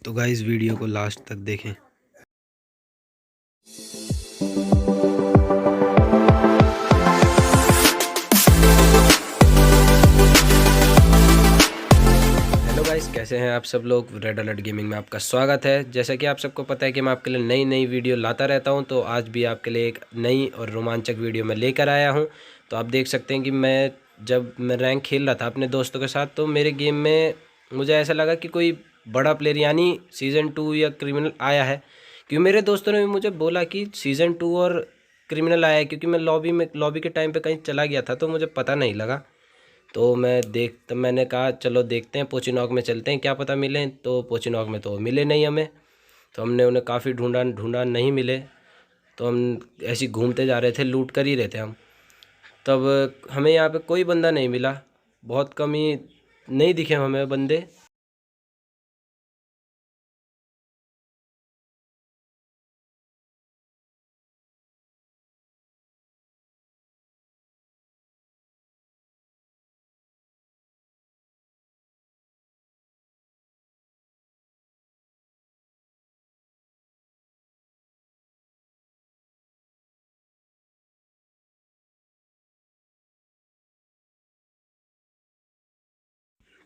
तो guys video को last तक देखें। हेलो गाइस, कैसे हैं आप सब लोग। रेड अलर्ट गेमिंग में आपका स्वागत है। जैसा कि आप सबको पता है कि मैं आपके लिए नई नई वीडियो लाता रहता हूं, तो आज भी आपके लिए एक नई और रोमांचक वीडियो मैं लेकर आया हूं। तो आप देख सकते हैं कि जब मैं रैंक खेल रहा था अपने दोस्तों के साथ, तो मेरे गेम में मुझे ऐसा लगा कि कोई बड़ा प्लेयर यानी सीज़न 2 या क्रिमिनल आया है, क्योंकि मेरे दोस्तों ने भी मुझे बोला कि सीज़न 2 और क्रिमिनल आया है। क्योंकि मैं लॉबी के टाइम पे कहीं चला गया था, तो मुझे पता नहीं लगा। तो मैंने कहा चलो देखते हैं, पोचिनॉक में चलते हैं, क्या पता मिले। तो पोचिनॉक में तो मिले नहीं हमें। तो हमने उन्हें काफ़ी ढूंढा ढूंढा, नहीं मिले। तो हम ऐसे ही घूमते जा रहे थे, लूट कर ही रहे थे हम। तब हमें यहाँ पे कोई बंदा नहीं मिला, बहुत कम ही नहीं दिखे हमें बंदे।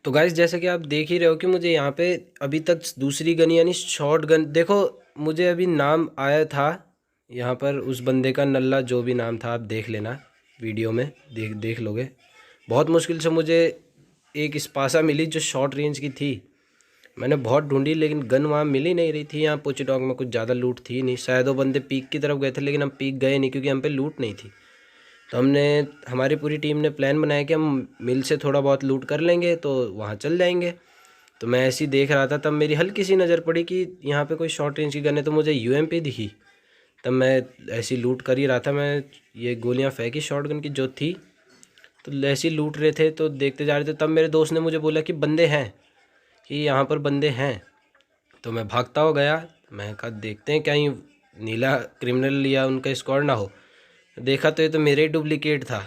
तो गाइस, जैसे कि आप देख ही रहे हो कि मुझे यहाँ पे अभी तक दूसरी गन यानी शॉर्ट गन, देखो मुझे अभी नाम आया था यहाँ पर उस बंदे का, नल्ला जो भी नाम था, आप देख लेना वीडियो में, देख देख लोगे। बहुत मुश्किल से मुझे एक स्पासा मिली जो शॉर्ट रेंज की थी। मैंने बहुत ढूंढी लेकिन गन वहाँ मिल ही नहीं रही थी। यहाँ पोचिडॉग में कुछ ज़्यादा लूट थी नहीं, शायद वो बंदे पीक की तरफ गए थे, लेकिन हम पीक गए नहीं क्योंकि हम पे लूट नहीं थी। तो हमारी पूरी टीम ने प्लान बनाया कि हम मिल से थोड़ा बहुत लूट कर लेंगे तो वहाँ चल जाएंगे। तो मैं ऐसे ही देख रहा था, तब मेरी हल्की सी नज़र पड़ी कि यहाँ पे कोई शॉर्ट रेंज की गन है, तो मुझे यूएमपी दिखी। तब मैं ऐसी लूट कर ही रहा था, मैं ये गोलियाँ फेंकी शॉर्ट गन की जो थी। तो ऐसे ही लूट रहे थे तो देखते जा रहे थे, तब मेरे दोस्त ने मुझे बोला कि बंदे हैं, कि यहाँ पर बंदे हैं। तो मैं भागता हुआ गया, मैं कहा देखते हैं कहीं नीला क्रिमिनल या उनका स्क्वाड ना हो। देखा तो ये तो मेरे ही डुप्लीकेट था,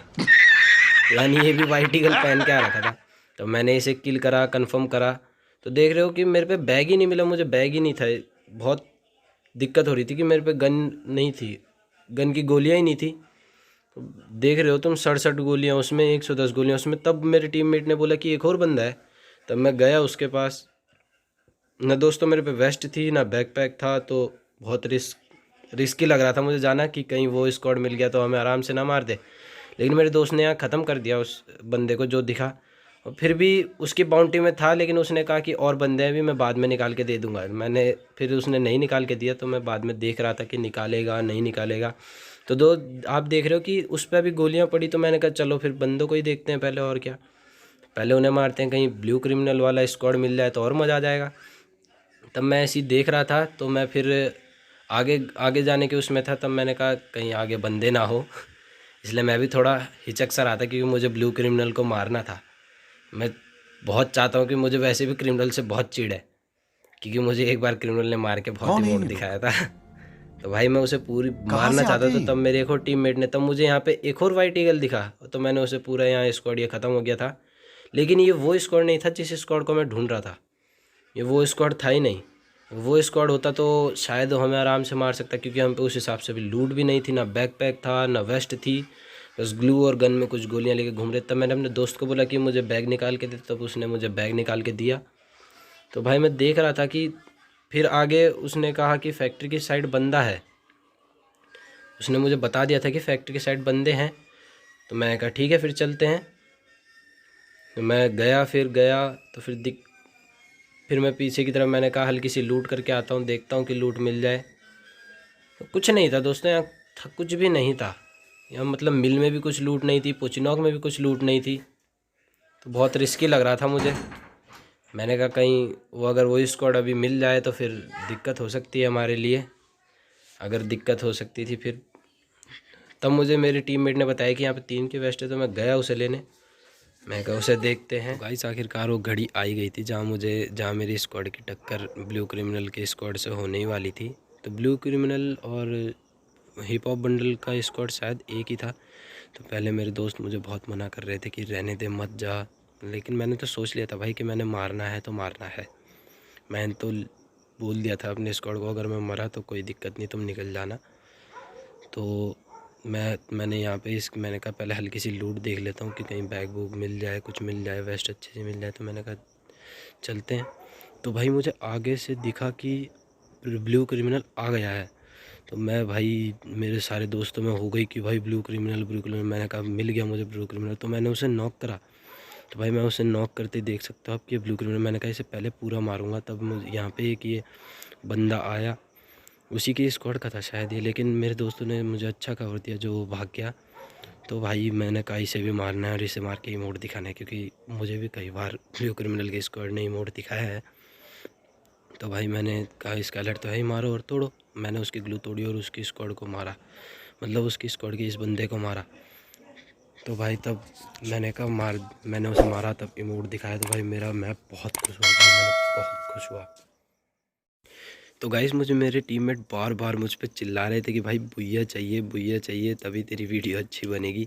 यानी ये भी वाइट ईगल पहन के आ रखा था। तो मैंने इसे किल करा, कंफर्म करा। तो देख रहे हो कि मेरे पे बैग ही नहीं मिला, मुझे बैग ही नहीं था। बहुत दिक्कत हो रही थी कि मेरे पे गन नहीं थी, गन की गोलियां ही नहीं थी। तो देख रहे हो तुम, 67 गोलियां उसमें, 110 गोलियां उसमें। तब मेरे टीममेट ने बोला कि एक और बंदा है। तब मैं गया उसके पास, न दोस्तों मेरे पे वेस्ट थी ना बैकपैक था। तो बहुत रिस्की लग रहा था मुझे जाना, कि कहीं वो स्क्वाड मिल गया तो हमें आराम से ना मार दे। लेकिन मेरे दोस्त ने यहाँ ख़त्म कर दिया उस बंदे को जो दिखा। और फिर भी उसकी बाउंटी में था, लेकिन उसने कहा कि और बंदे हैं भी, मैं बाद में निकाल के दे दूंगा। फिर उसने नहीं निकाल के दिया, तो मैं बाद में देख रहा था कि निकालेगा नहीं निकालेगा। तो आप देख रहे हो कि उस पर भी गोलियां पड़ी। तो मैंने कहा चलो फिर बंदों को ही देखते हैं पहले, और क्या, पहले उन्हें मारते हैं, कहीं ब्लू क्रिमिनल वाला स्क्वाड मिल जाए तो और मज़ा आ जाएगा। तब मैं ऐसे ही देख रहा था, तो मैं फिर आगे आगे जाने के उसमें था। तब मैंने कहा कहीं आगे बंदे ना हो, इसलिए मैं भी थोड़ा हिचक सा रहा था, क्योंकि मुझे ब्लू क्रिमिनल को मारना था। मैं बहुत चाहता हूँ कि मुझे वैसे भी क्रिमिनल से बहुत चिढ़ है, क्योंकि मुझे एक बार क्रिमिनल ने मार के बहुत ही कौन है मोड़ ये लोग? दिखाया था। तो भाई मैं उसे पूरी कहाँ मारना से चाहता आते था। हैं तब ये? मेरे एक और टीममेट ने, तब मुझे यहाँ पे एक और वाइट ईगल दिखा, तो मैंने उसे पूरा, यहाँ स्क्वाड ये ख़त्म हो गया था। लेकिन ये वो स्क्वाड नहीं था जिस स्क्वाड को मैं ढूंढ रहा था, ये वो स्क्वाड था ही नहीं। वो स्क्वाड होता तो शायद वो हमें आराम से मार सकता, क्योंकि हम पे उस हिसाब से भी लूट भी नहीं थी, ना बैकपैक था ना वेस्ट थी, बस ग्लू और गन में कुछ गोलियां लेके घूम रहे। तब मैंने अपने दोस्त को बोला कि मुझे बैग निकाल के दे, तब उसने मुझे बैग निकाल के दिया। तो भाई मैं देख रहा था कि फिर आगे उसने कहा कि फैक्ट्री की साइड बंदा है, उसने मुझे बता दिया था कि फैक्ट्री की साइड बंदे हैं। तो मैंने कहा ठीक है फिर चलते हैं। तो मैं गया, फिर गया तो फिर मैं पीछे की तरफ, मैंने कहा हल्की सी लूट करके आता हूँ, देखता हूँ कि लूट मिल जाए। तो कुछ नहीं था दोस्तों, यहाँ था कुछ भी नहीं था। यहाँ मतलब मिल में भी कुछ लूट नहीं थी, पोचिनॉक में भी कुछ लूट नहीं थी। तो बहुत रिस्की लग रहा था मुझे। मैंने कहा कहीं वो, अगर वो स्क्वाड अभी मिल जाए तो फिर दिक्कत हो सकती है हमारे लिए। अगर दिक्कत हो सकती थी फिर, तब मुझे मेरे टीममेट ने बताया कि यहाँ पे 3 की वेस्ट है। तो मैं गया उसे लेने, मैं कहा उसे देखते हैं। तो गाइस आखिरकार वो घड़ी आई गई थी जहाँ मेरी स्क्वाड की टक्कर ब्लू क्रिमिनल के स्क्वाड से होने ही वाली थी। तो ब्लू क्रिमिनल और हिप हॉप बंडल का स्क्वाड शायद एक ही था। तो पहले मेरे दोस्त मुझे बहुत मना कर रहे थे कि रहने दे मत जा, लेकिन मैंने तो सोच लिया था भाई कि मैंने मारना है तो मारना है। मैंने तो बोल दिया था अपने स्क्वाड को, अगर मैं मरा तो कोई दिक्कत नहीं, तुम निकल जाना। तो मैंने यहाँ पे मैंने कहा पहले हल्की सी लूट देख लेता हूँ कि कहीं बैग वूग मिल जाए, कुछ मिल जाए, वेस्ट अच्छे से मिल जाए। तो मैंने कहा चलते हैं। तो भाई मुझे आगे से दिखा कि ब्लू क्रिमिनल आ गया है। तो मैं भाई मेरे सारे दोस्तों में हो गई कि भाई ब्लू क्रिमिनल ब्लू क्रिमिनल। मैंने कहा मिल गया मुझे ब्लू क्रिमिनल। तो मैंने उसे नॉक करा। तो भाई मैं उसे नॉक करते देख सकता हूँ आप कि ब्लू क्रिमिनल। मैंने कहा इसे पहले पूरा मारूंगा, तब मुझे यहाँ पे एक ये बंदा आया, उसी की स्क्वाड का था शायद ये, लेकिन मेरे दोस्तों ने मुझे अच्छा कवर दिया जो वो भाग गया। तो भाई मैंने कहा इसे भी मारना है और इसे मार के इमोट दिखाना है, क्योंकि मुझे भी कई बार ब्लू क्रिमिनल के स्क्वाड ने इमोट दिखाया है। तो भाई मैंने कहा स्केलेट तो है ही, मारो और तोड़ो। मैंने उसकी ग्लू तोड़ी और उसकी स्क्वाड को मारा, मतलब उसकी स्क्वाड के इस बंदे को मारा। तो भाई तब मैंने कहा मैंने उसे मारा, तब इमोट दिखाया। तो भाई मैं बहुत खुश हुआ भाई, मैंने बहुत खुश हुआ। तो गाइस मुझे मेरे टीममेट बार बार मुझ पे चिल्ला रहे थे कि भाई बुइया चाहिए तभी तेरी वीडियो अच्छी बनेगी।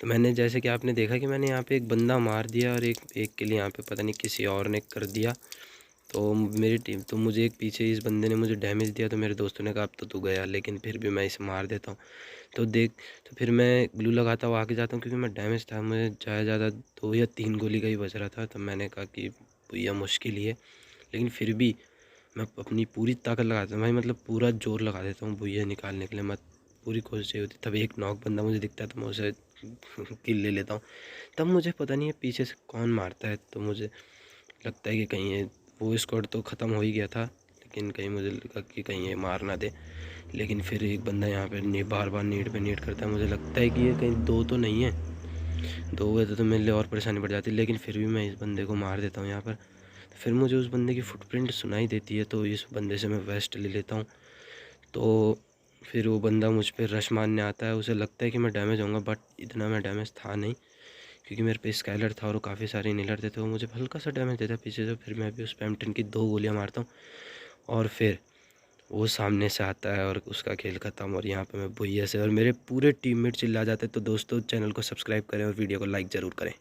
तो मैंने जैसे कि आपने देखा कि मैंने यहाँ पे एक बंदा मार दिया और एक के लिए यहाँ पे पता नहीं किसी और ने कर दिया। तो मेरी टीम तो मुझे एक पीछे इस बंदे ने मुझे डैमेज दिया। तो मेरे दोस्तों ने कहा अब तो तू गया, लेकिन फिर भी मैं इसे मार देता हूँ। तो फिर मैं ग्लू लगाता हुआ आगे जाता हूँ, क्योंकि मैं डैमेज था, मुझे ज़्यादा 2 या 3 गोली का ही बच रहा था। तो मैंने कहा कि भैया मुश्किल ही है, लेकिन फिर भी मैं अपनी पूरी ताकत लगाता हूँ भाई, मतलब पूरा जोर लगा देता हूँ भैया निकालने के लिए। मैं पूरी कोशिश होती, तब एक नॉक बंदा मुझे दिखता है तो मैं उसे किल ले लेता हूँ। तब मुझे पता नहीं है पीछे से कौन मारता है, तो मुझे लगता है कि कहीं ये वो स्क्वाड तो ख़त्म हो ही गया था, लेकिन कहीं मुझे लगा कि कहीं ये मार ना दे। लेकिन फिर एक बंदा यहाँ पे बार बार नीड पे नीड करता है, मुझे लगता है कि ये कहीं दो तो नहीं है, दो हुए तो मेरे लिए और परेशानी बढ़ जाती। लेकिन फिर भी मैं इस बंदे को मार देता हूँ यहाँ पर। फिर मुझे उस बंदे की फुटप्रिंट सुनाई देती है, तो इस बंदे से मैं वेस्ट ले लेता हूँ। तो फिर वो बंदा मुझ पर रश मारने आता है, उसे लगता है कि मैं डैमेज होऊंगा, बट इतना मैं डैमेज था नहीं, क्योंकि मेरे पे स्काइलर था और काफ़ी सारे इनहेलर थे। तो वो मुझे हल्का सा डैमेज देता है पीछे से। फिर मैं भी उस पर M10 की 2 गोलियाँ मारता हूँ और फिर वो सामने से आता है और उसका खेल ख़त्म। और यहाँ पे मैं भुइया से और मेरे पूरे टीममेट चिल्ला जाते हैं। तो दोस्तों चैनल को सब्सक्राइब करें और वीडियो को लाइक ज़रूर करें।